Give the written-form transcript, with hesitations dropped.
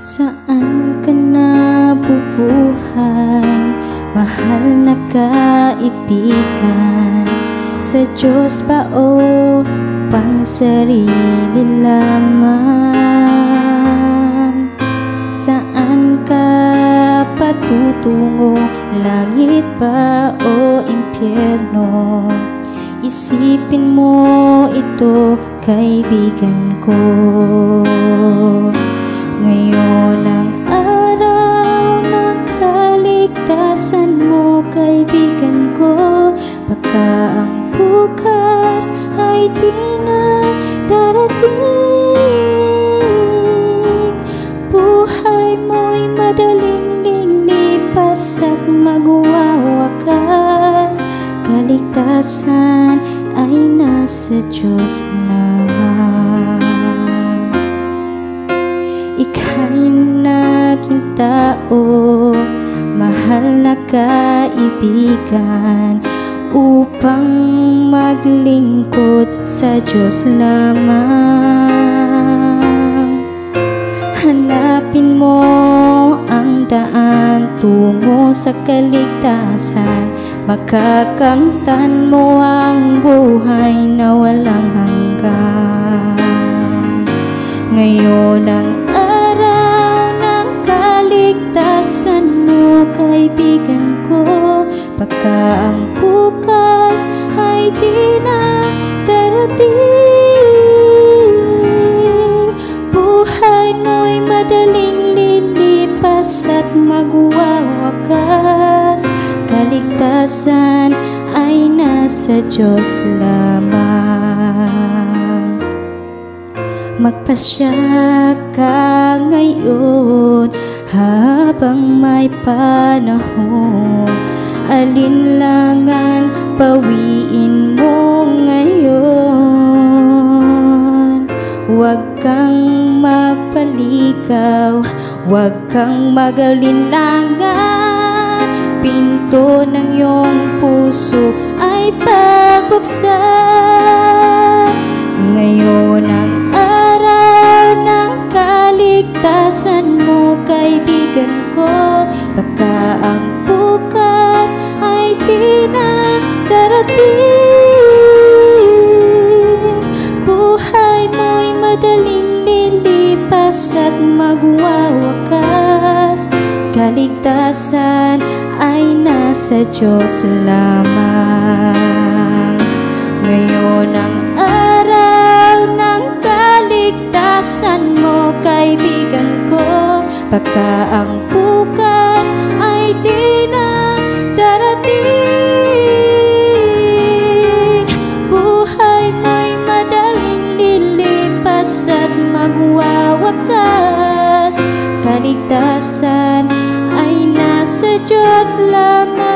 Saan ka nabubuhay, mahal na kaibigan? Sa Diyos ba o pang sarili lamang? Saan ka patutungo, langit ba o impyerno? Isipin mo ito, kaibigan ko. Ngayon ang araw ng kaligtasan mo, kaibigan ko. Baka ang bukas ay di na darating. Buhay mo'y madaling lilipas at magwawakas. Kaligtasan ay nasa Diyos lamang. Ika'y naging tao, mahal na kaibigan, upang maglingkod sa Diyos lamang. Hanapin mo ang daan tungo sa kaligtasan, makakamtan mo ang buhay na walang hanggan. Ngayon ang araw ng kaligtasan mo, kaibigan ko. Baka ang bukas ay di na darating. Buhay mo'y madaling lilipas at magwawakas. Kaligtasan ay nasa Diyos lamang. Magpasya ka ngayon habang may panahon. Alinlangan pawiin mo ngayon. Huwag kang magpaligaw, huwag kang mag-alinlangan. Pinto ng iyong puso ay pagbuksan. Ngayon ang araw ng kaligtasan mo, kaibigan ko. Baka ang bukas ay di na darating. Buhay mo'y madaling lilipas at magwawakas. Kaligtasan ay nasa Diyos lamang. Ngayon ang araw ng kaligtasan mo, kaibigan ko. Baka ang bukas ay di na darating. Buhay mo'y madaling lilipas at magwawakas. Kaligtasan ay nasa Diyos lamang.